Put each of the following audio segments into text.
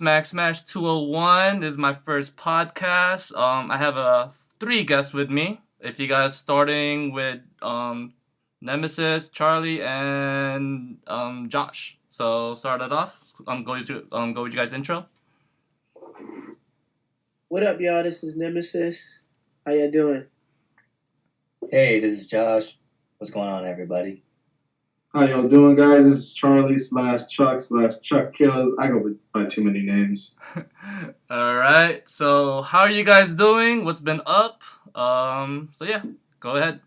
Maxxmash201. This is my first podcast. I have three guests with me. If you guys starting with Nemesis, Charlie, and Josh. So start it off. Go with you guys intro. What up, y'all? This is Nemesis. How y'all doing? Hey, this is Josh. What's going on, everybody? How y'all doing, guys? This is Charlie / Chuck / Chuckillz. I go by too many names. All right. So how are you guys doing? What's been up? So yeah, go ahead.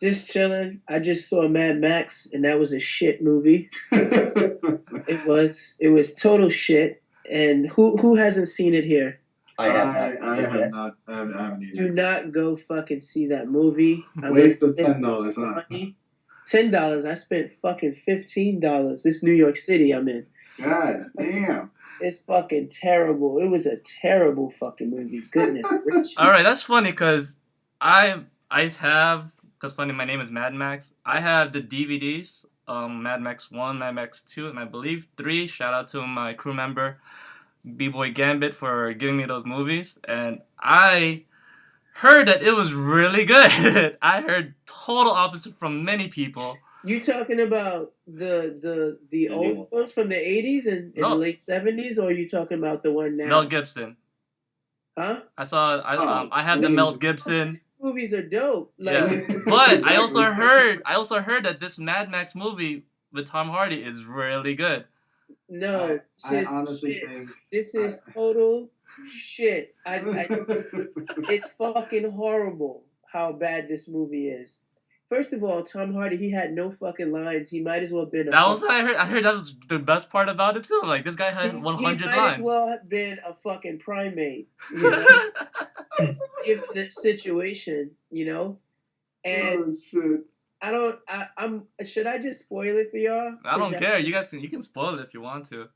Just chilling. I just saw Mad Max, and that was a shit movie. It was total shit. And who hasn't seen it here? I have not. I haven't either. Do not go fucking see that movie. Waste of $10, huh? $10. I spent fucking $15. This New York City I'm in. God damn. It's fucking terrible. It was a terrible fucking movie. Goodness gracious. All right, that's funny because funny, my name is Mad Max. I have the DVDs, Mad Max 1, Mad Max 2, and I believe 3. Shout out to my crew member, B-Boy Gambit, for giving me those movies. And I heard that it was really good. I heard total opposite from many people. You talking about the old films from the 80s and the late 70s, or are you talking about the one now? Mel Gibson. Huh? I have the Mel Gibson. These movies are dope. Yeah. But I also heard that this Mad Max movie with Tom Hardy is really good. No, I honestly think this is total shit. It's fucking horrible how bad this movie is. First of all, Tom Hardy, he had no fucking lines. He might as well have been That was what I heard. I heard that was the best part about it too. Like, this guy had 100 he might lines. As well have been a fucking primate. You know? Given the situation, you know? And oh shit. Should I just spoil it for y'all? I don't care. You can spoil it if you want to.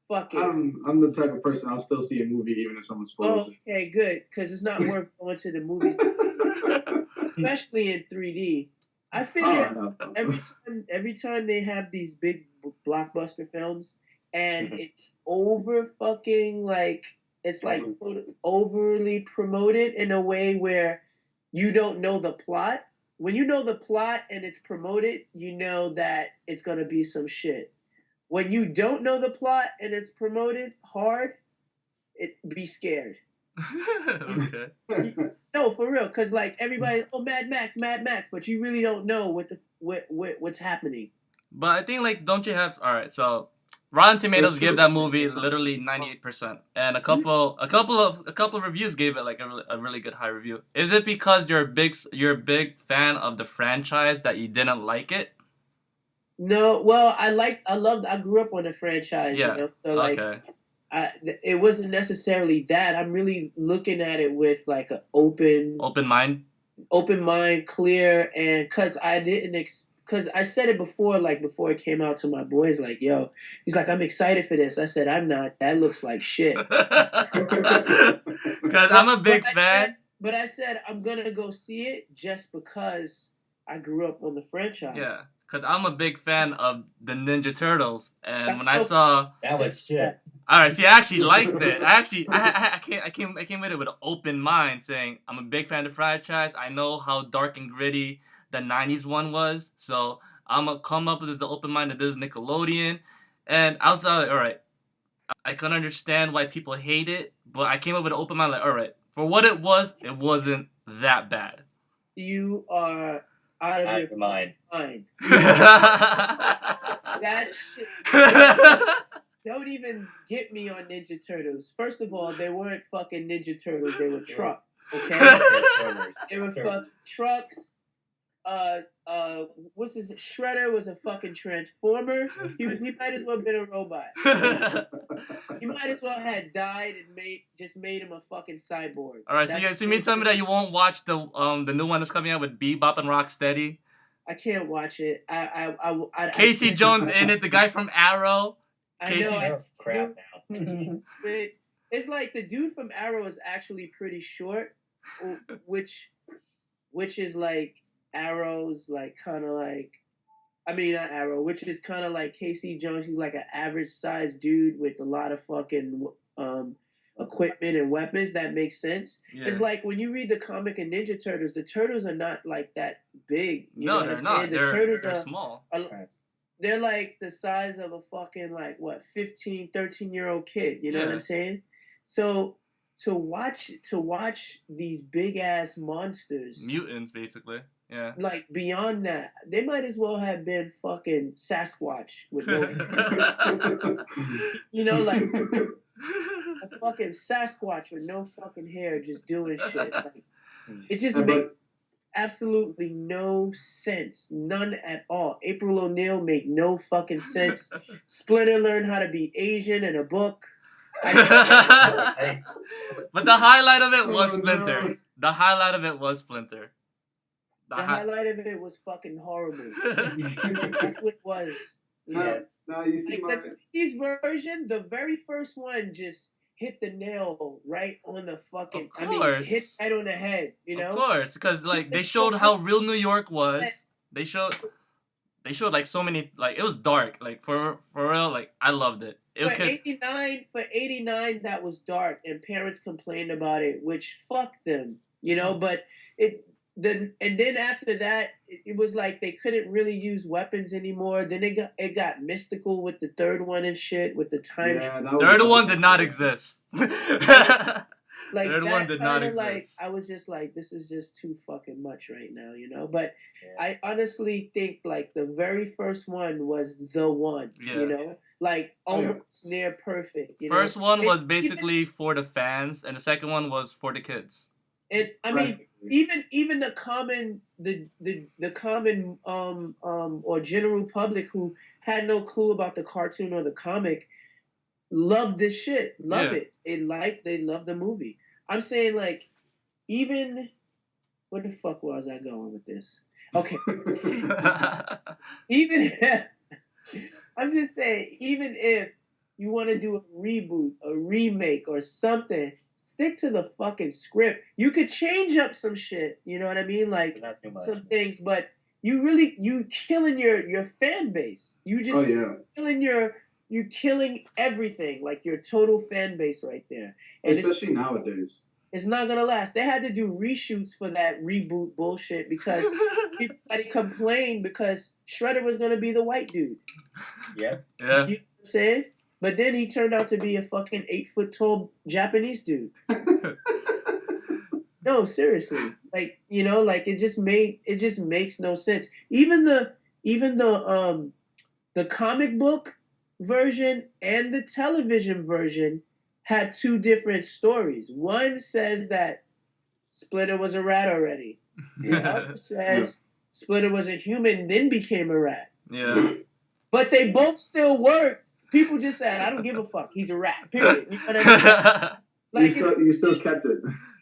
Fuck it. I'm the type of person I'll still see a movie even if someone spoils it. Okay, good, because it's not worth going to the movies to see, especially in 3D. I figure every time they have these big blockbuster films and it's over fucking it's like overly promoted in a way where you don't know the plot. When you know the plot and it's promoted, you know that it's gonna be some shit. When you don't know the plot and it's promoted hard, be scared. Okay. No, for real, because everybody, Mad Max, but you really don't know what's happening. But I think don't you have so Rotten Tomatoes gave that movie literally 98%, and a couple of reviews gave it a really good high review. Is it because you're a big fan of the franchise that you didn't like it? No, well, I grew up on the franchise, yeah. You know? So okay. It wasn't necessarily that. I'm really looking at it with an open mind, clear, and because I said it before, before it came out to my boys, yo, he's like, I'm excited for this. I said, I'm not. That looks like shit. Because I'm a big fan. But I said I'm gonna go see it just because I grew up on the franchise. Yeah. Because I'm a big fan of the Ninja Turtles, and when I saw that was shit. All right, see, I actually liked it. I came with it with an open mind, saying I'm a big fan of the franchise. I know how dark and gritty the '90s one was, so I'm gonna come up with the open mind that this is Nickelodeon, and I was like, all right, I can understand why people hate it, but I came up with an open mind, all right, for what it wasn't that bad. You are out of your mind. That shit. Don't even get me on Ninja Turtles. First of all, they weren't fucking Ninja Turtles. They were trucks. Okay, they were fucking trucks. What's his? Shredder was a fucking transformer. He might as well have been a robot. He might as well had died and made him a fucking cyborg. All right, so you mean tell me that you won't watch the new one that's coming out with Bebop and Rocksteady? I can't watch it. Casey Jones in it, the guy from Arrow. Crap now. It's like the dude from Arrow is actually pretty short, which is Arrow's kind of not Arrow, which is kind of like Casey Jones. He's like an average sized dude with a lot of fucking equipment and weapons, that makes sense. Yeah. It's like when you read the comic of Ninja Turtles, the turtles are not like that big. You know what they're I'm not. saying? The turtles they're are small. they're like the size of a fucking 15, 13-year-old kid. You know what I'm saying? So to watch these big ass monsters, mutants, basically. Yeah. Like beyond that, they might as well have been fucking Sasquatch with no hair. You know, like a fucking Sasquatch with no fucking hair, just doing shit. Like, it just made absolutely no sense, none at all. April O'Neil made no fucking sense. Splinter learned how to be Asian in a book. But the highlight of it was Splinter. No. The highlight of it was Splinter. The highlight of it was fucking horrible. That's what it was. Yeah. Now you see like the version, the very first one just hit the nail right on the fucking. Of course. Hit right on the head. You know. Of course, because like they showed how real New York was. They showed like so many, like it was dark. Like for real, like I loved it. For 89, that was dark, and parents complained about it, which fuck them, you know. But then after that, it was like they couldn't really use weapons anymore. Then it got mystical with the third one and shit with the time. Yeah, third one did not exist. Like third one did not exist. Like I was just like, this is just too fucking much right now, you know. But I honestly think like the very first one was the one, you know, like almost near perfect. You First know? one was basically for the fans, and the second one was for the kids. I mean, even the common or general public who had no clue about the cartoon or the comic loved this shit. It. They loved the movie. I'm saying like, even where the fuck was I going with this? Okay. Even if I'm just saying, even if you want to do a reboot, a remake, or something, stick to the fucking script. You could change up some shit, you know what I mean? Like some things, but you killing your fan base. You just you're killing everything, like your total fan base right there. And especially nowadays. It's not gonna last. They had to do reshoots for that reboot bullshit because everybody complained because Shredder was gonna be the white dude. Yeah. You know what I'm saying? But then he turned out to be a fucking 8 foot tall Japanese dude. No, seriously. Like, you know, like it just makes no sense. Even the comic book version and the television version have two different stories. One says that Splinter was a rat already. The other says Splinter was a human, then became a rat. Yeah. But they both still work. People just said, I don't give a fuck. He's a rat. Period. You know what I mean? Like you still kept it.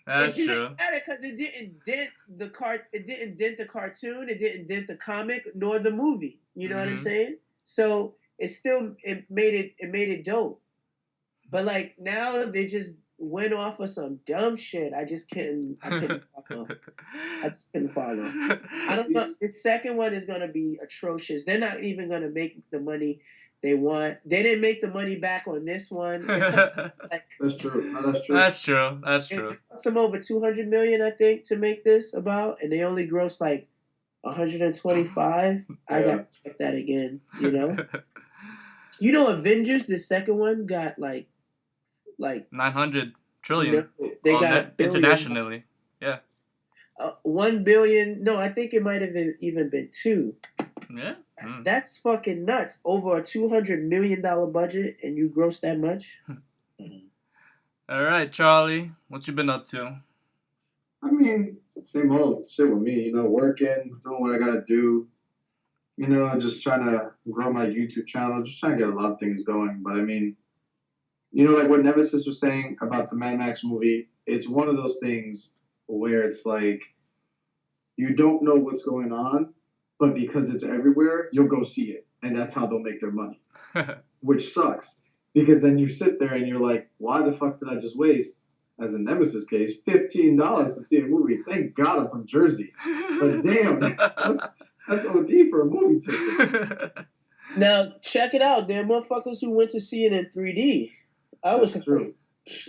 That's true. It didn't matter because it didn't dent the It didn't dent the cartoon. It didn't dent the comic nor the movie. You know what I'm saying? So it made it dope. But like now they just went off of some dumb shit. I couldn't follow. I just couldn't follow. I don't know. The second one is gonna be atrocious. They're not even gonna make the money they want. They didn't make the money back on this one. That's true. No, that's true. That's true. That's true. It cost them over $200 million, I think, to make this and they only grossed like 125. I gotta check that again. You know. You know, Avengers, the second one got like 900 trillion. They got internationally. Yeah. 1 billion. No, I think it might have even been 2. Yeah. That's fucking nuts. Over a $200 million budget, and you gross that much. All right, Charlie, what you been up to? I mean, same old shit with me. You know, working, doing what I gotta do. You know, just trying to grow my YouTube channel, just trying to get a lot of things going. But I mean, you know, like what Nemalesis was saying about the Mad Max movie, it's one of those things where it's like you don't know what's going on, but because it's everywhere, you'll go see it. And that's how they'll make their money, which sucks. Because then you sit there and you're like, why the fuck did I just waste, as in Nemesis case, $15 to see a movie? Thank God I'm from Jersey. But damn, that's OD for a movie ticket. Now, check it out. There are motherfuckers who went to see it in 3D. I was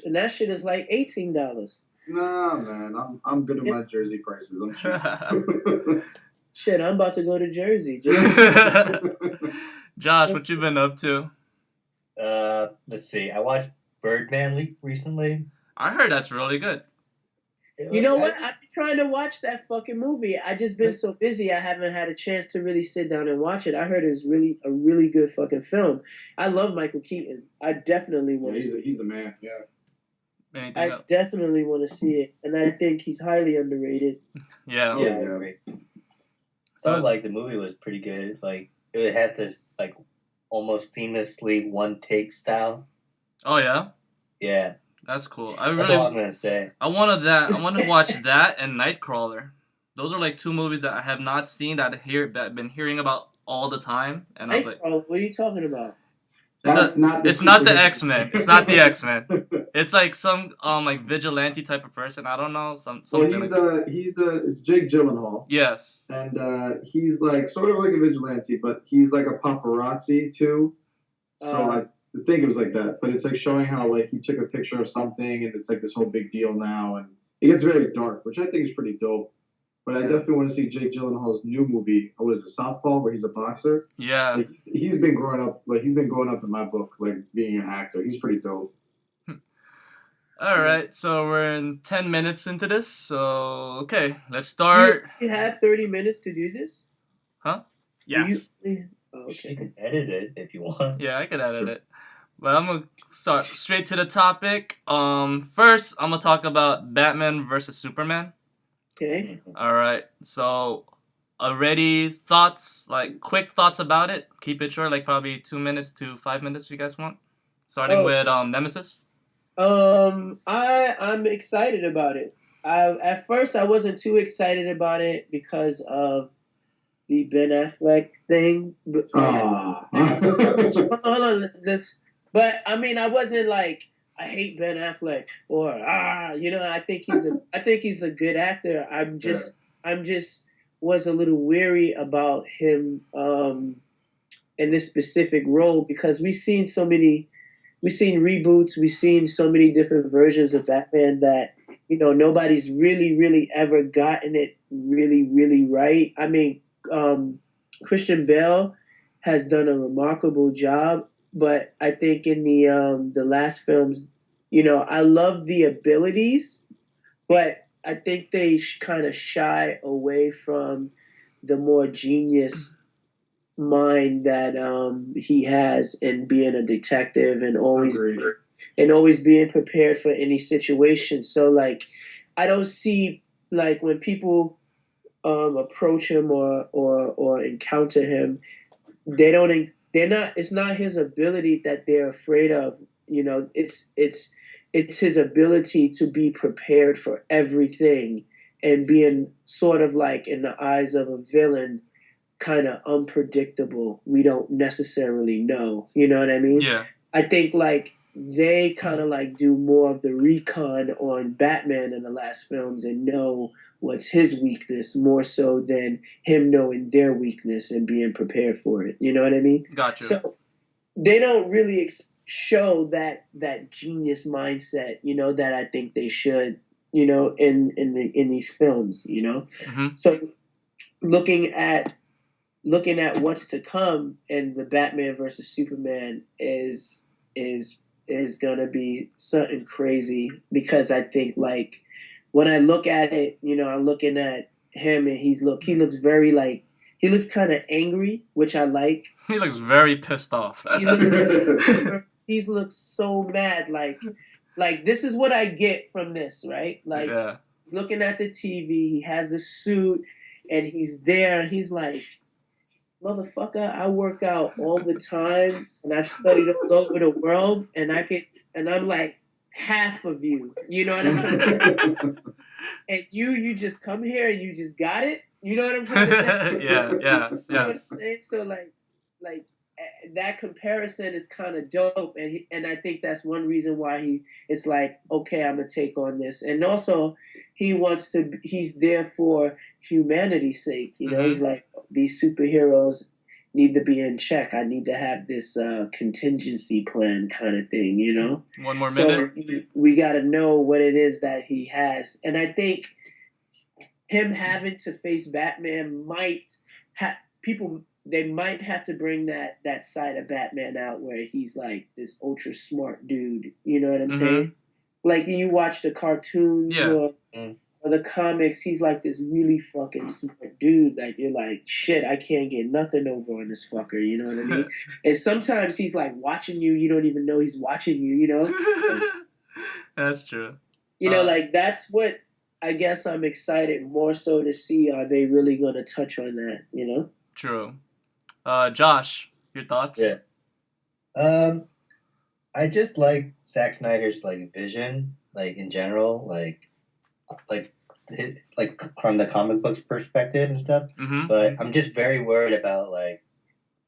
and that shit is like $18. Nah, man, I'm good with my jersey prices. I'm cheap. Shit, I'm about to go to Jersey. Just Josh, what you been up to? Let's see. I watched Birdman recently. I heard that's really good. You know what? I've been trying to watch that fucking movie. I just been so busy. I haven't had a chance to really sit down and watch it. I heard it was really a really good fucking film. I love Michael Keaton. I definitely want to see it. He's the man. Yeah. Anything I else? definitely want to see it, and I think he's highly underrated. Yeah. Yeah, I agree. So like the movie was pretty good. Like it had this like almost seamlessly one take style. Oh yeah. Yeah, That's cool. that's all I'm gonna say. I wanted to watch that and Nightcrawler. Those are like two movies that I have not seen that I've been hearing about all the time, and I was like, Nightcrawler, what are you talking about? it's not the X-Men. It's not the X-Men. It's like some like vigilante type of person. I don't know something. Well, it's Jake Gyllenhaal, Yes. and he's like sort of like a vigilante, but he's like a paparazzi too. So I think it was like that, but it's like showing how like he took a picture of something, and it's like this whole big deal now, and it gets very dark, which I think is pretty dope. But I definitely want to see Jake Gyllenhaal's new movie. What is it, Southpaw, where he's a boxer? Yeah. Like, he's been growing up. Like he's been growing up in my book, like being an actor. He's pretty dope. All right, so we're in 10 minutes into this. So okay, let's start. You have 30 minutes to do this? Huh? Yes. You You can edit it if you want. Yeah, I could edit it. But I'm gonna start straight to the topic. First I'm gonna talk about Batman versus Superman. Okay. All right. So, already thoughts, like quick thoughts about it. Keep it short, like probably 2 minutes to 5 minutes. If you guys want. Starting with Nemesis. I'm excited about it. At first I wasn't too excited about it because of the Ben Affleck thing. But, hold on, but I mean, I wasn't like I hate Ben Affleck or I think he's a good actor. I'm just was a little weary about him in this specific role because we've seen reboots, we've seen so many different versions of Batman that nobody's really ever gotten it really right. I mean, Christian Bale has done a remarkable job. But I think in the last films, I love the abilities, but I think they kind of shy away from the more genius mind that he has in being a detective and always being prepared for any situation. So like, I don't see like when people approach him or encounter him, it's not his ability that they're afraid of. It's his ability to be prepared for everything and being sort of like in the eyes of a villain, kind of unpredictable. We don't necessarily know. You know what I mean? Yeah. I think like they kind of like do more of the recon on Batman in the last films and know what's his weakness more so than him knowing their weakness and being prepared for it. You know what I mean? Gotcha. So they don't really show that genius mindset, that I think they should, in these films, Mm-hmm. So looking at what's to come and the Batman versus Superman is gonna be something crazy because I think like when I look at it, I'm looking at him and he looks very like he looks kind of angry, which I like. He looks very pissed off. He looks so mad, like this is what I get from this, right? Like he's looking at the TV, he has the suit, and he's there, and he's like, motherfucker, I work out all the time, and I've studied all over the world, and I'm like half of you. You know what I'm trying to say? And you just come here and you just got it. You know what I'm trying to say? Yes. You know what I'm saying? So like that comparison is kind of dope, and I think that's one reason why it's like, okay, I'm gonna take on this, and also he's there for humanity's sake. He's like, these superheroes, need to be in check. I need to have this contingency plan kind of thing, you know? One more So minute. we got to know what it is that he has. And I think him having to face Batman might have people. They might have to bring that side of Batman out where he's like this ultra smart dude. You know what I'm saying? Like you watch the cartoons or the comics, he's like this really fucking smart dude that you're like, shit, I can't get nothing over on this fucker. You know what I mean? And sometimes he's like watching you. You don't even know he's watching you. You know? So, that's true. You know, like that's what. I guess I'm excited more so to see are they really going to touch on that, you know? True. Josh, your thoughts? Yeah. I just like Zack Snyder's like vision, like in general, like from the comic books perspective and stuff. Mm-hmm. But I'm just very worried about like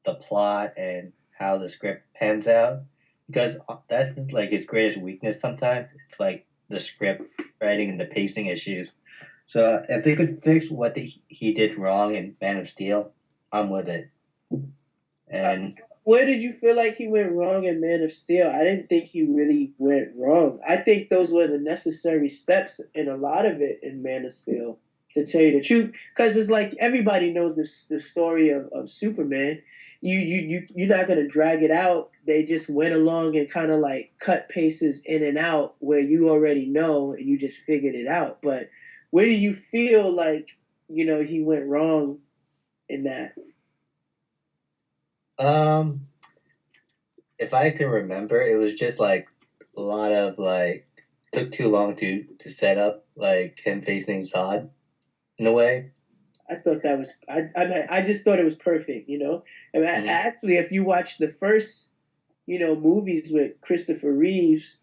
the plot and how the script pans out, because that's like his greatest weakness sometimes. It's like the script writing and the pacing issues. So if they could fix what he did wrong in Man of Steel, I'm with it. And where did you feel like he went wrong in Man of Steel? I didn't think he really went wrong. I think those were the necessary steps in a lot of it in Man of Steel, to tell you the truth. Because it's like everybody knows the story of Superman. You're not gonna drag it out. They just went along and kind of like cut paces in and out where you already know and you just figured it out. But where do you feel like he went wrong in that? If I can remember, it was just like a lot of like took too long to set up like him facing Zod in a way. I thought that was I just thought it was perfect, you know. I mean, actually, if you watch the first, movies with Christopher Reeves,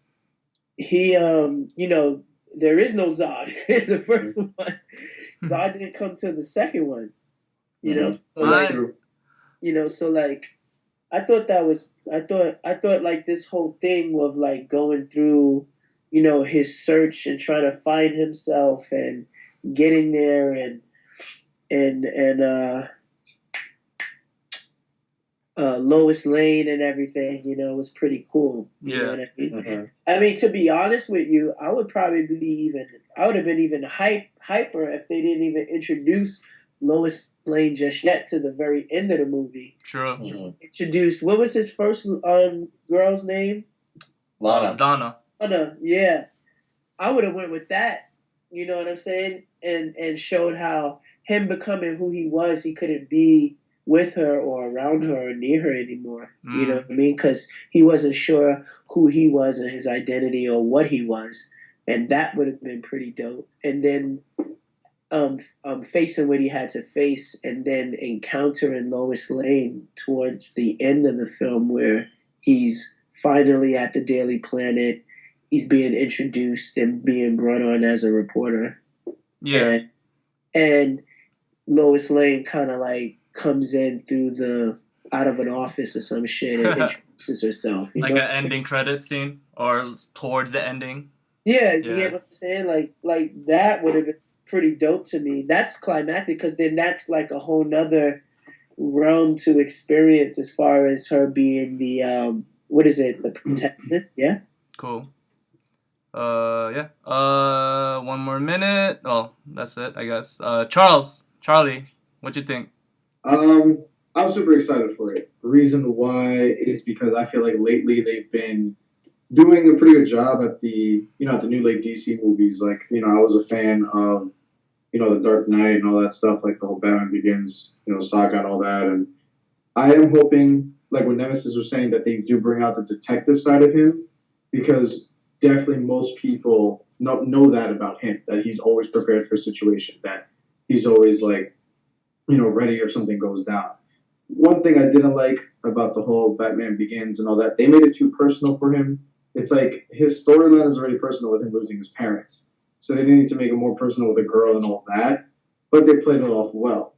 he there is no Zod in the first one. Zod didn't come to the second one, So like, I thought like this whole thing of like going through, his search and trying to find himself and getting there and Lois Lane and everything, was pretty cool. You know what I mean? Mm-hmm. I mean, to be honest with you, I would have been even hyper if they didn't even introduce Lois Lane just yet to the very end of the movie. True. Mm-hmm. Introduced, what was his first girl's name? Donna. Yeah. I would have went with that. You know what I'm saying? And showed how him becoming who he was, he couldn't be with her or around her or near her anymore. You know what I mean? Because he wasn't sure who he was and his identity or what he was. And that would have been pretty dope. And then facing what he had to face and then encountering Lois Lane towards the end of the film where he's finally at the Daily Planet. He's being introduced and being brought on as a reporter. Yeah. And Lois Lane kind of like comes in through out of an office or some shit and introduces herself. Like an ending credit scene or towards the ending. Yeah, you get what I'm saying? Like that would have been pretty dope to me. That's climactic because then that's like a whole nother realm to experience as far as her being the the protagonist, yeah? Cool. One more minute. Oh, that's it, I guess. Charlie, what you think? I'm super excited for it. The reason why is because I feel like lately they've been doing a pretty good job at the new like DC movies. Like, I was a fan of, The Dark Knight and all that stuff, like the whole Batman Begins, saga and all that. And I am hoping, like what Nemesis was saying, that they do bring out the detective side of him, because definitely most people know that about him, that he's always prepared for a situation, that he's always like, ready if something goes down. One thing I didn't like about the whole Batman Begins and all that, they made it too personal for him. It's like his storyline is already personal with him losing his parents. So they didn't need to make it more personal with a girl and all that, but they played it off well.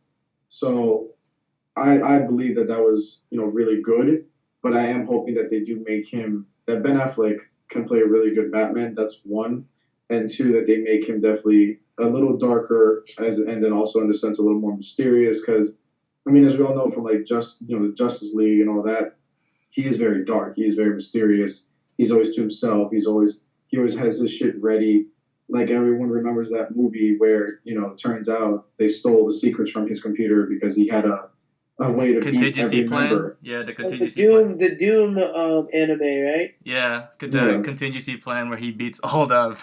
So I believe that was, really good, but I am hoping that they do make him, that Ben Affleck can play a really good Batman. That's one. And two, that they make him definitely a little darker, and then also in the sense a little more mysterious, because I mean, as we all know from like the Justice League and all that, he is very dark. He is very mysterious. He's always to himself. He always has his shit ready. Like everyone remembers that movie where it turns out they stole the secrets from his computer because he had a way to beat Contingency every plan. member. Yeah, the The contingency plan. Doom anime, right? Yeah, the Yeah. contingency plan where he beats all the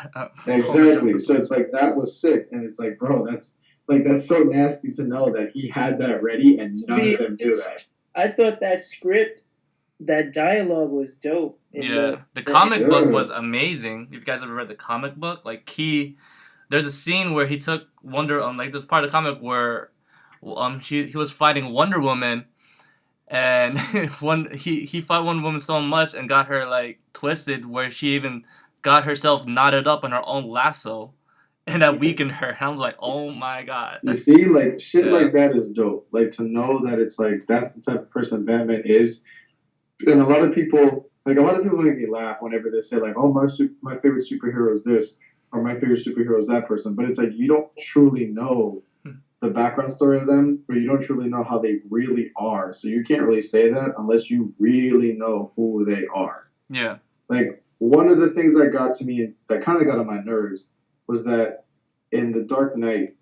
Exactly. So it's like that was sick, and it's like, bro, that's so nasty to know that he had that ready and To none be of them do honest, that. I thought that script, that dialogue was dope. Yeah, the comic book was amazing. If you guys ever read the comic book, like there's a scene where he took like this part of the comic where he was fighting Wonder Woman, and he fought Wonder Woman so much and got her like twisted where she even got herself knotted up in her own lasso, and that weakened her. And I was like, oh my god. You see, like shit Yeah. like that is dope. Like to know that it's like that's the type of person Batman is. And a lot of people make me laugh whenever they say like, "Oh, my favorite superhero is this," or "My favorite superhero is that person." But it's like you don't truly know the background story of them, or you don't truly know how they really are. So you can't really say that unless you really know who they are. Yeah. Like one of the things that got to me, that kind of got on my nerves, was that in The Dark Knight,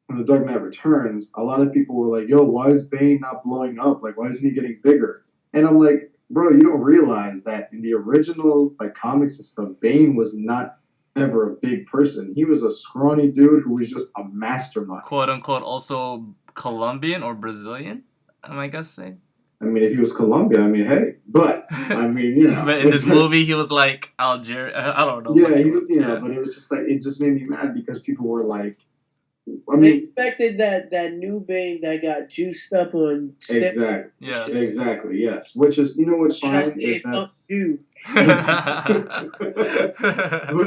when The Dark Knight Returns, a lot of people were like, "Yo, why is Bane not blowing up? Like, why isn't he getting bigger?" And I'm like, bro, you don't realize that in the original like comics and stuff, Bane was not ever a big person. He was a scrawny dude who was just a mastermind. Quote unquote, also Colombian or Brazilian, am I guessing? I mean, if he was Colombian, I mean, hey, but I mean, But in this movie, he was like Algeria. I don't know. Yeah, he was, but it was just like it just made me mad because people were like, I They mean, expected that new Bane that got juiced up on exactly, Yes. exactly, yes. Which is, what's Should fine I say if that's. do? But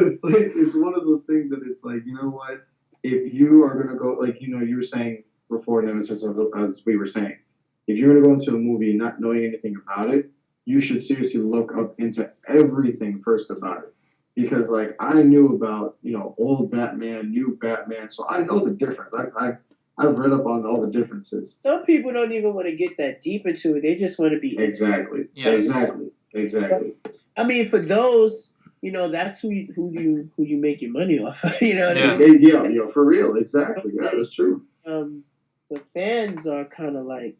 it's like it's one of those things that it's like, you know what? If you are gonna go, like you were saying before, Nemesis, as we were saying, if you're gonna go into a movie not knowing anything about it, you should seriously look up into everything first about it. Because like I knew about old Batman, new Batman, so I know the difference. I've read up on all the differences. Some people don't even want to get that deep into it. They just want to be Exactly. Yes. Exactly. I mean, for those, that's who you make your money off. You know what Yeah. I mean? Yeah, for real. Exactly. Yeah, that's true. The fans are kind of like,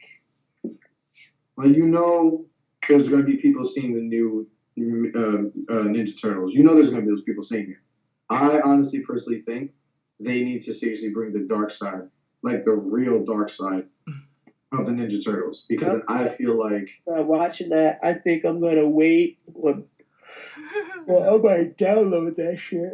well, there's going to be people seeing the new Ninja Turtles. There's going to be those people seeing it. I honestly, personally think they need to seriously bring the dark side, like the real dark side of the Ninja Turtles, because then I feel like watching that, I think I'm gonna wait. Well, I might download that shit.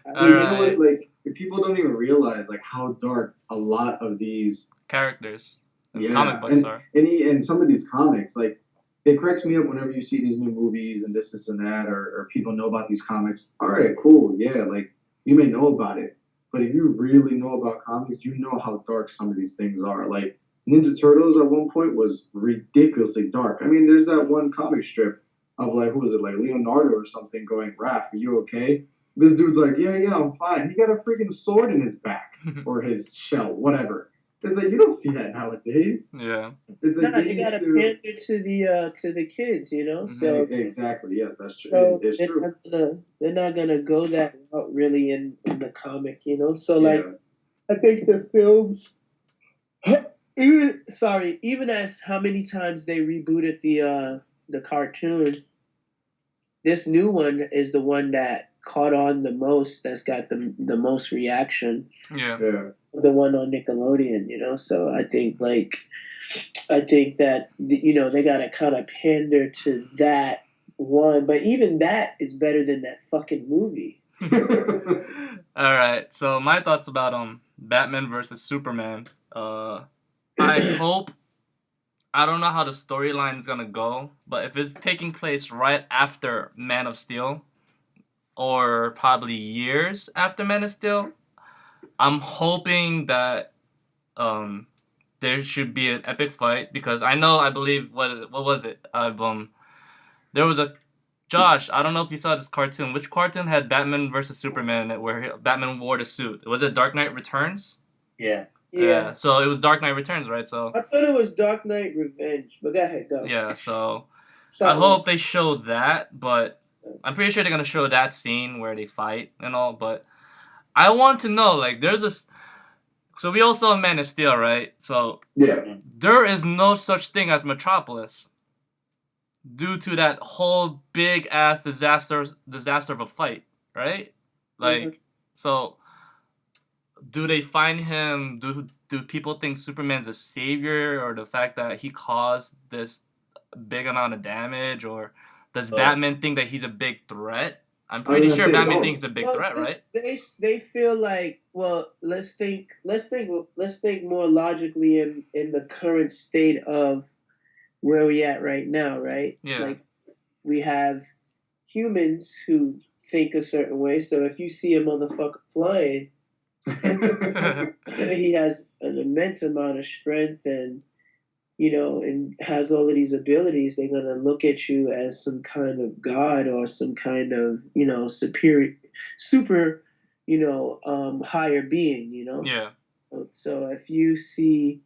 Alright. Like people don't even realize like how dark a lot of these Characters and comic books are. And some of these comics, like it cracks me up whenever you see these new movies and this and that, or people know about these comics. All right, cool, yeah, like you may know about it, but if you really know about comics, you know how dark some of these things are. Like Ninja Turtles at one point was ridiculously dark. I mean, there's that one comic strip of like, who was it, like Leonardo or something going, "Raph, are you okay?" This dude's like, yeah, I'm fine. He got a freaking sword in his back or his shell, whatever. It's like you don't see that nowadays. Yeah. It's like You gotta pander to the kids, So exactly, yes, that's true. So it's true. They're not gonna go that route really in the comic, So like, I think the films, even as how many times they rebooted the cartoon, this new one is the one that caught on the most. That's got the most reaction. Yeah. The one on Nickelodeon, So I think that they gotta kind of pander to that one, but even that is better than that fucking movie. Alright, so my thoughts about Batman versus Superman. I hope, I don't know how the storyline is gonna go, but if it's taking place right after Man of Steel, or probably years after Man of Steel, I'm hoping that there should be an epic fight, because I believe what was it? There was a Josh, I don't know if you saw this cartoon. Which cartoon had Batman versus Superman where Batman wore the suit? Was it Dark Knight Returns? Yeah. Yeah. So it was Dark Knight Returns, right? So I thought it was Dark Knight Revenge, but go ahead, go. yeah, so Shout I out. hope they show that, but I'm pretty sure they're gonna show that scene where they fight and all. But I want to know, like, so we all saw Man of Steel, right? So Yeah. there is no such thing as Metropolis due to that whole big ass disaster of a fight, right? Like, so do they find him? Do people think Superman's a savior, or the fact that he caused this big amount of damage, or does Batman think that he's a big threat? I'm pretty sure Batman thinks he's a big threat, right? They feel like, well, let's think more logically in the current state of where we at right now, right? Yeah. Like, we have humans who think a certain way. So if you see a motherfucker flying, he has an immense amount of strength and, you know, and has all of these abilities, they're going to look at you as some kind of god or some kind of, you know, super, you know, higher being, you know? Yeah. So if you see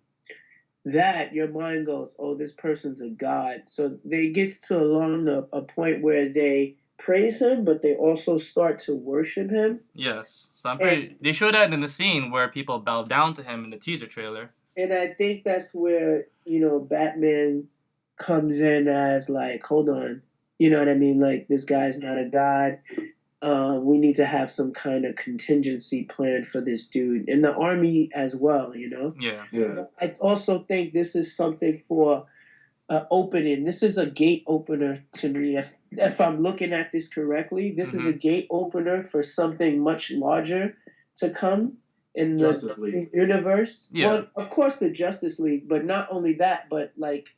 that, your mind goes, oh, this person's a god. So they gets to along a point where they praise him, but they also start to worship him. Yes. So they show that in the scene where people bow down to him in the teaser trailer. And I think that's where, you know, Batman comes in as like, hold on, you know what I mean? Like, this guy's not a god. We need to have some kind of contingency plan for this dude, and the army as well, you know? Yeah. Yeah. I also think this is something for opening. This is a gate opener to me. If I'm looking at this correctly, this is a gate opener for something much larger to come in the universe. Yeah. Well, of course, the Justice League, but not only that, but like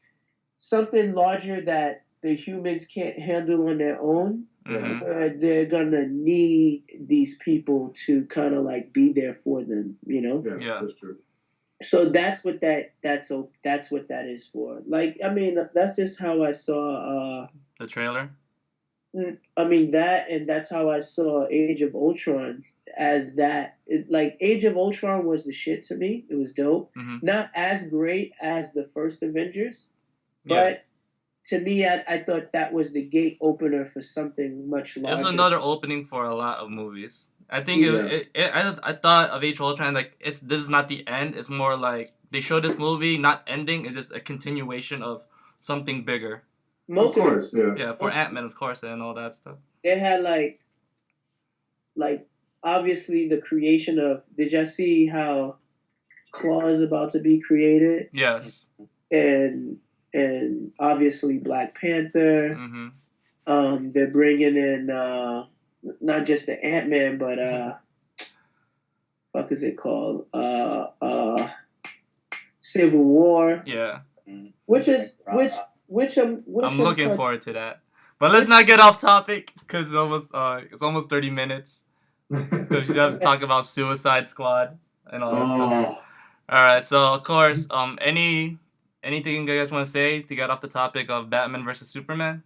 something larger that the humans can't handle on their own. They're gonna need these people to kind of like be there for them, you know. Yeah, that's true. So that's what that's what that is for. Like, I mean, that's just how I saw the trailer. I mean that, and that's how I saw Age of Ultron as that. Like, Age of Ultron was the shit to me. It was dope. Not as great as the first Avengers, but to me, I thought that was the gate opener for something much larger. It was another opening for a lot of movies. I think I thought of Age of Ultron like this is not the end. It's more like they showed this movie not ending. It's just a continuation of something bigger. Of course, yeah. Yeah, for Ant-Man, of course, and all that stuff. They had like obviously the creation of. Did y'all see how Claw is about to be created? Yes. And obviously Black Panther. They're bringing in not just the Ant-Man, but what is it called? Civil War. Yeah. Which I'm looking forward to that. But let's not get off topic because it's almost 30 minutes. Because we have to talk about Suicide Squad and all that stuff. All right, so of course, anything you guys want to say to get off the topic of Batman versus Superman?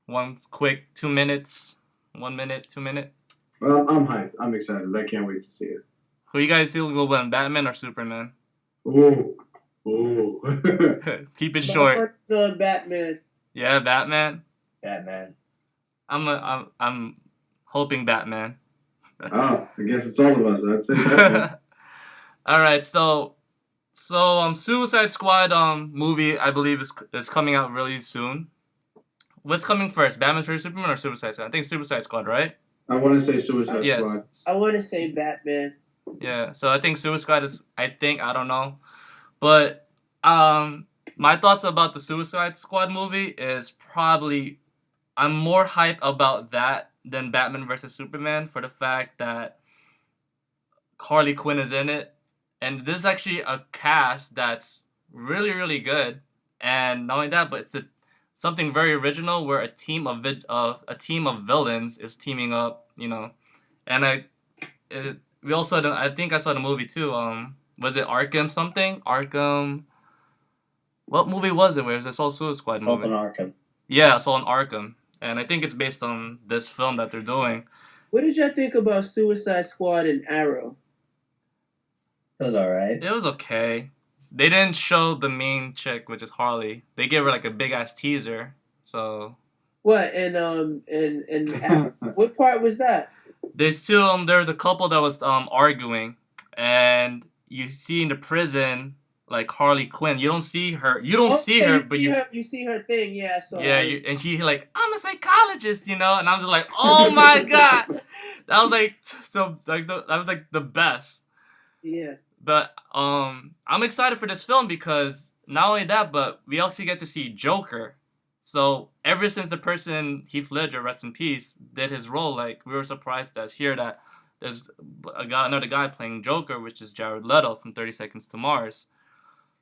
One quick 2 minutes. 1 minute, 2 minute. Well, I'm hyped. I'm excited. I can't wait to see it. Who you guys feel will win, Batman or Superman? Ooh. Keep it short. So Batman. Yeah, Batman. Batman. I'm hoping Batman. I guess it's all of us. I'd say Batman. All right, so Suicide Squad movie I believe is coming out really soon. What's coming first, Batman vs Superman or Suicide Squad? I think Suicide Squad, right? I want to say Suicide Squad. I want to say Batman. Yeah, so I think Suicide Squad is. I don't know, but my thoughts about the Suicide Squad movie is probably I'm more hyped about that than Batman vs Superman for the fact that Harley Quinn is in it. And this is actually a cast that's really, really good. And not only that, but it's something very original where a team of villains is teaming up, you know. And we also I think I saw the movie too. Was it Arkham something? Arkham. What movie was it? Where it was this whole Suicide Squad movie? Assault on Arkham. Yeah, Assault on Arkham. And I think it's based on this film that they're doing. What did y'all think about Suicide Squad and Arrow? It was alright. It was okay. They didn't show the main chick, which is Harley. They gave her like a big ass teaser. So What what part was that? there's a couple that was arguing, and you see in the prison like Harley Quinn. You don't see her. You don't see her, but you see her thing. Yeah, so yeah, and she like, I'm a psychologist, and I was just like, oh my god, that was like that was like the best. Yeah. But I'm excited for this film because not only that, but we also get to see Joker. So ever since the person Heath Ledger, rest in peace, did his role, like we were surprised to hear that there's another guy playing Joker, which is Jared Leto from 30 Seconds to Mars.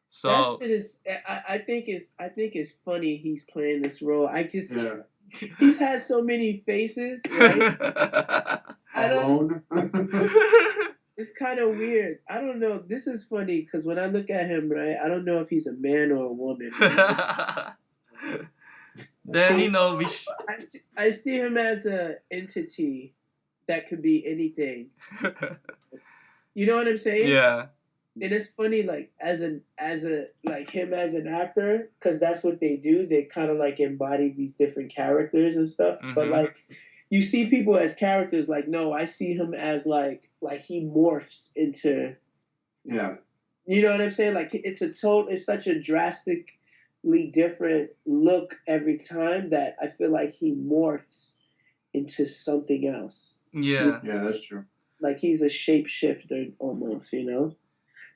So I think it's funny he's playing this role. He's had so many faces, right? I don't. It's kind of weird. I don't know. This is funny because when I look at him, right, I don't know if he's a man or a woman. Then I see him as an entity that could be anything. You know what I'm saying? Yeah. And it's funny, like as him as an actor, because that's what they do. They kind of like embody these different characters and stuff. Mm-hmm. But like, you see people as characters. Like, no, I see him as like he morphs into. Yeah. You know what I'm saying? Like it's such a drastically different look every time that I feel like he morphs into something else. Yeah. Yeah, that's true. Like he's a shapeshifter almost,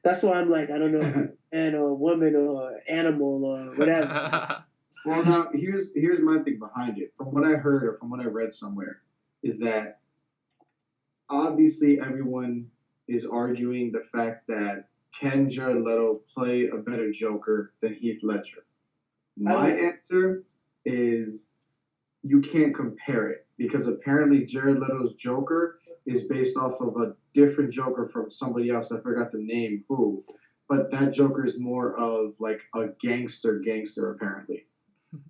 That's why I'm like, I don't know if it's a man or a woman or an animal or whatever. Well, now here's my thing behind it. From what I heard or from what I read somewhere, is that obviously everyone is arguing the fact that can Jared Leto play a better Joker than Heath Ledger? My answer is you can't compare it because apparently Jared Leto's Joker is based off of a different Joker from somebody else. I forgot the name who, but that Joker is more of like a gangster apparently.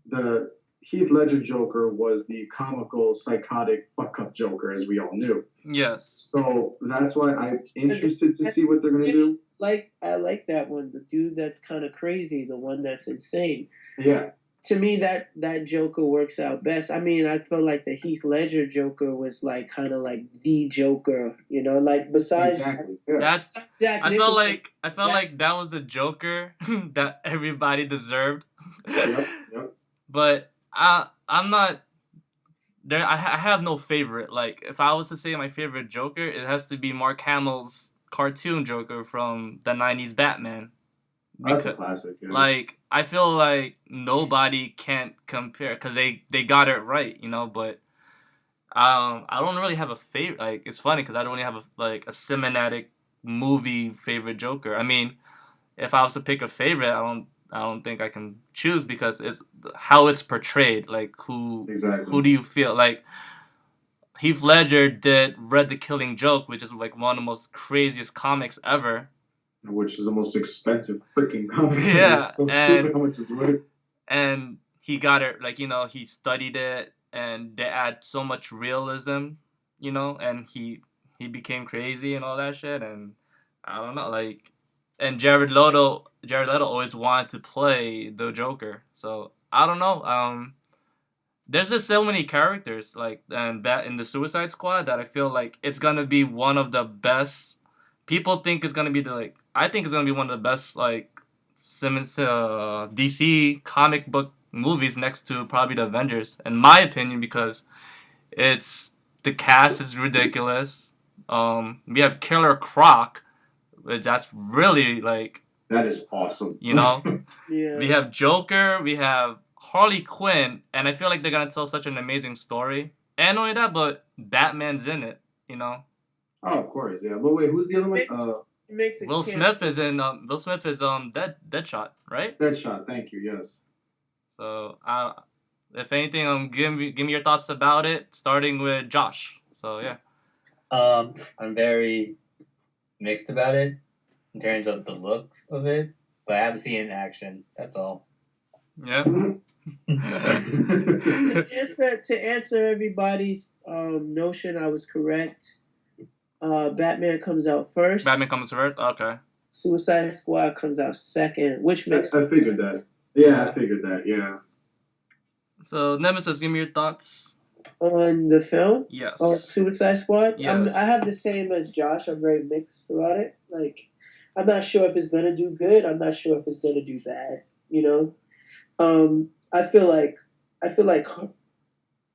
The Heath Ledger Joker was the comical, psychotic, fuck-up Joker, as we all knew. Yes. So that's why I'm interested to see what they're going to do. I like that one. The dude that's kind of crazy, the one that's insane. Yeah. To me, that Joker works out best. I mean, I feel like the Heath Ledger Joker was like kind of like the Joker, like besides. Exactly. Yeah. I felt like that was the Joker that everybody deserved. Yep. But I'm not there. I have no favorite. Like if I was to say my favorite Joker, it has to be Mark Hamill's cartoon Joker from the '90s Batman. That's a classic. Yeah. Like I feel like nobody can compare because they got it right, But I don't really have a favorite. Like it's funny because I don't really have a cinematic movie favorite Joker. I mean, if I was to pick a favorite, I don't think I can choose because it's how it's portrayed. Like who do you feel like? Heath Ledger read The Killing Joke, which is like one of the most craziest comics ever. Which is the most expensive freaking comic. Yeah, it's so stupid how much it's worth. And he got it, he studied it, and they add so much realism, and he became crazy and all that shit, and I don't know, and Jared Leto always wanted to play the Joker, so I don't know. There's just so many characters in the Suicide Squad that I feel like it's gonna be one of the best. People think it's gonna be I think it's gonna be one of the best DC comic book movies next to probably the Avengers, in my opinion, because the cast is ridiculous. We have Killer Croc, that's really that is awesome. Yeah. We have Joker, we have Harley Quinn, and I feel like they're gonna tell such an amazing story. And not only that, but Batman's in it. Oh, of course, yeah. But wait, who's the other one? Will Smith is in. Will Smith is Deadshot, right? Deadshot. Thank you. Yes. So, if anything, give me your thoughts about it, starting with Josh. So yeah. I'm very mixed about it in terms of the look of it, but I haven't seen it in action. That's all. Yeah. To answer everybody's notion, I was correct. Batman comes out first. Batman comes first. Okay. Suicide Squad comes out second, which makes I figured that. Yeah, I figured that. Yeah. So Nemesis, give me your thoughts. On the film. Yes. Or Suicide Squad. Yes. I have the same as Josh. I'm very mixed about it. Like, I'm not sure if it's gonna do good. I'm not sure if it's gonna do bad. You know. I feel like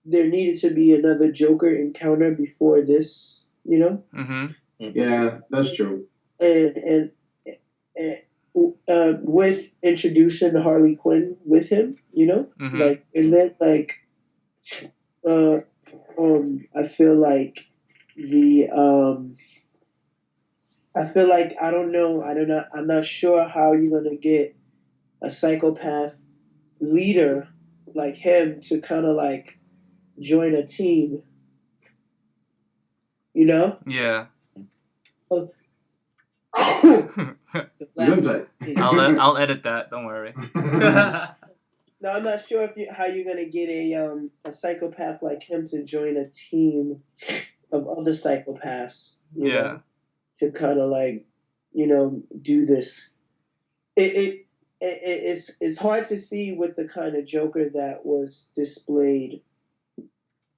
there needed to be another Joker encounter before this. You know. Mm-hmm. Yeah, that's true. And with introducing Harley Quinn with him, you know, Mm-hmm. like, and then like, I feel like I don't know, I'm not sure how you're gonna get a psychopath leader like him to kind of like join a team, you know? Yeah. Gesundheit. I'll edit that. Don't worry. No, I'm not sure how you're gonna get a psychopath like him to join a team of other psychopaths. You know, to kind of like, you know, do this. It's hard to see with the kind of Joker that was displayed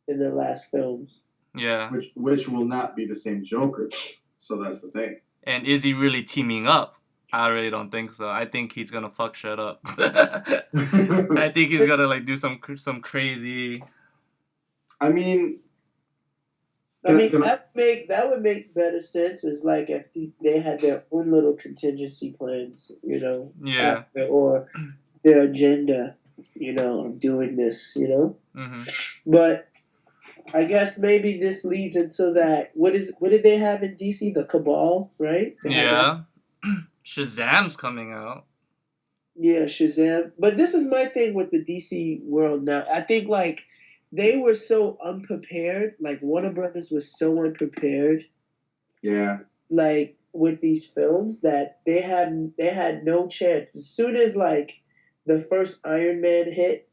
in the last films. Yeah. Which will not be the same Joker. So that's the thing. And is he really teaming up? I really don't think so. I think he's gonna fuck shit up. I think he's gonna like do some crazy. I mean that would make better sense. Is like if they had their own little contingency plans, you know. Yeah. Or their agenda, you know, of doing this, you know. Mm-hmm. But I guess maybe this leads into that. What did they have in DC? The Cabal, right? Yeah. Shazam's coming out. Yeah, Shazam. But this is my thing with the DC world now. I think like they were so unprepared. Like Warner Brothers was so unprepared. Yeah. Like with these films that they had no chance. As soon as like the first Iron Man hit,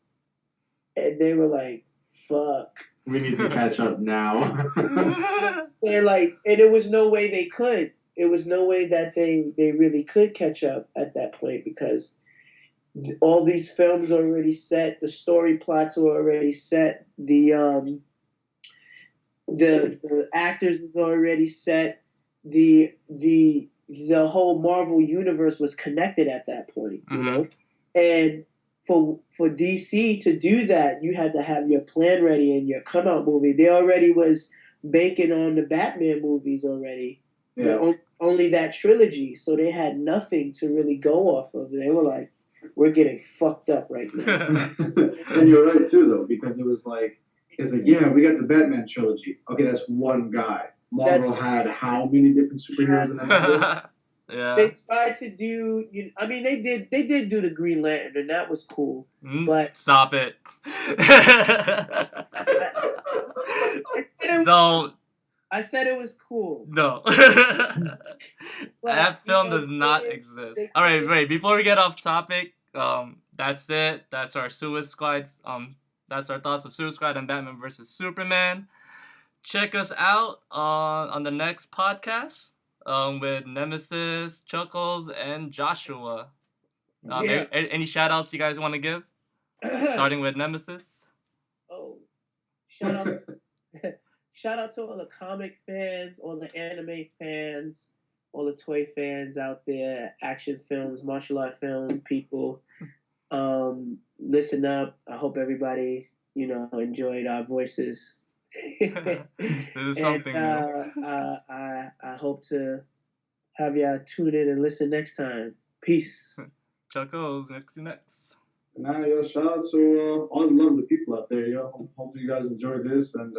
and they were like, "Fuck, we need to catch up now." Saying like, and there was no way they could. It was no way that they really could catch up at that point because all these films are already set. The story plots are already set. The actors is already set. The whole Marvel universe was connected at that point, you know. And for DC to do that, you had to have your plan ready and your come out movie. They already was banking on the Batman movies already. Yeah. Only that trilogy, so they had nothing to really go off of. They were like, "We're getting fucked up right now." And you're right too, though, because it's like, yeah, we got the Batman trilogy. Okay, that's one guy. Marvel had how many different superheroes in that? Yeah. They tried to do. I mean, they did do the Green Lantern, and that was cool. But stop it. Don't. I said it was cool. No. That film does not exist. All right, wait. Before we get off topic, that's it. That's our Suicide Squad. That's our thoughts of Suicide Squad and Batman vs Superman. Check us out on the next podcast with Nemesis, Chuckillz, and Joshua. Any shout outs you guys want to give? Starting with Nemesis. Oh, shout out. Shout out to all the comic fans, all the anime fans, all the toy fans out there, action films, martial art film people. Listen up. I hope everybody, you know, enjoyed our voices. This is something. I hope to have y'all tune in and listen next time. Peace. Chuckillz, next. Nah, yo, shout out to all the lovely people out there, yo. Hope you guys enjoyed this, and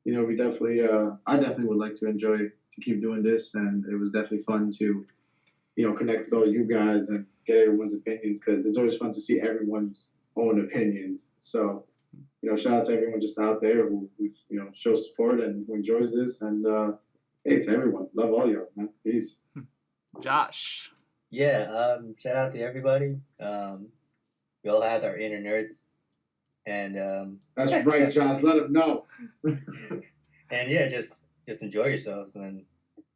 you know, we definitely, I definitely would like to keep doing this, and it was definitely fun to, you know, connect with all you guys and get everyone's opinions, because it's always fun to see everyone's own opinions. So, you know, shout out to everyone just out there who you know, shows support and who enjoys this, and hey, to everyone, love all y'all, man. Peace. Josh. Yeah, shout out to everybody. We all have our inner nerds. And that's right, Josh. Let them know. And yeah, just just enjoy yourselves and,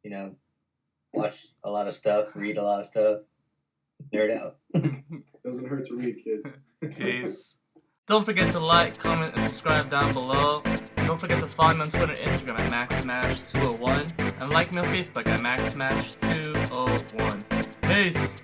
you know, watch a lot of stuff, read a lot of stuff, nerd out. Doesn't hurt to read, kids. Peace. Don't forget to like, comment, and subscribe down below. Don't forget to follow me on Twitter and Instagram at Maxxsmash201. And like me on Facebook at Maxxsmash201. Peace!